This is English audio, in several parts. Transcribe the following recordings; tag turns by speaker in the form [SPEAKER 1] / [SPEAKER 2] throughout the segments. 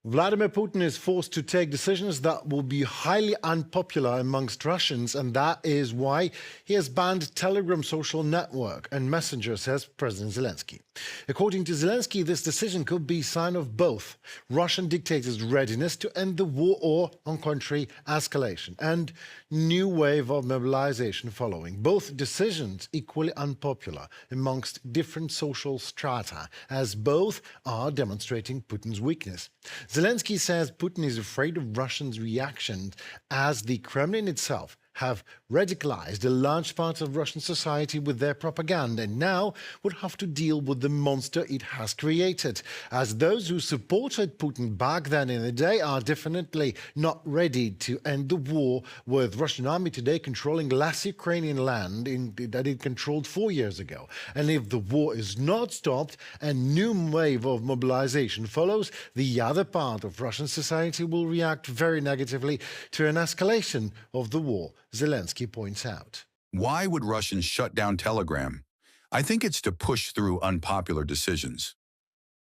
[SPEAKER 1] Vladimir Putin is forced to take decisions that will be highly unpopular amongst Russians, and that is why he has banned Telegram social network and Messenger, says President Zelensky. According to Zelensky, this decision could be a sign of both Russian dictators' readiness to end the war or, on contrary, escalation, and new wave of mobilization following. Both decisions equally unpopular amongst different social strata, as both are demonstrating Putin's weakness. Zelensky says Putin is afraid of Russians' reaction as the Kremlin itself have radicalized a large part of Russian society with their propaganda and now would have to deal with the monster it has created, as those who supported Putin back then in the day are definitely not ready to end the war, with Russian army today controlling less Ukrainian land that it controlled 4 years ago. And if the war is not stopped, a new wave of mobilization follows, the other part of Russian society will react very negatively to an escalation of the war, Zelensky points out.
[SPEAKER 2] Why would Russians shut down Telegram? I think it's to push through unpopular decisions,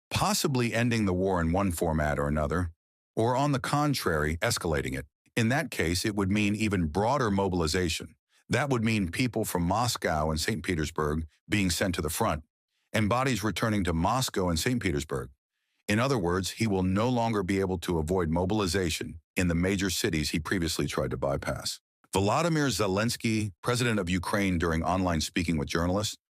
[SPEAKER 2] possibly ending the war in one format or another, or on the contrary, escalating it. In that case, it would mean even broader mobilization. That would mean people from Moscow and St. Petersburg being sent to the front, and bodies returning to Moscow and St. Petersburg. In other words, he will no longer be able to avoid mobilization in the major cities he previously tried to bypass. Volodymyr Zelensky, president of Ukraine, during online speaking with journalists,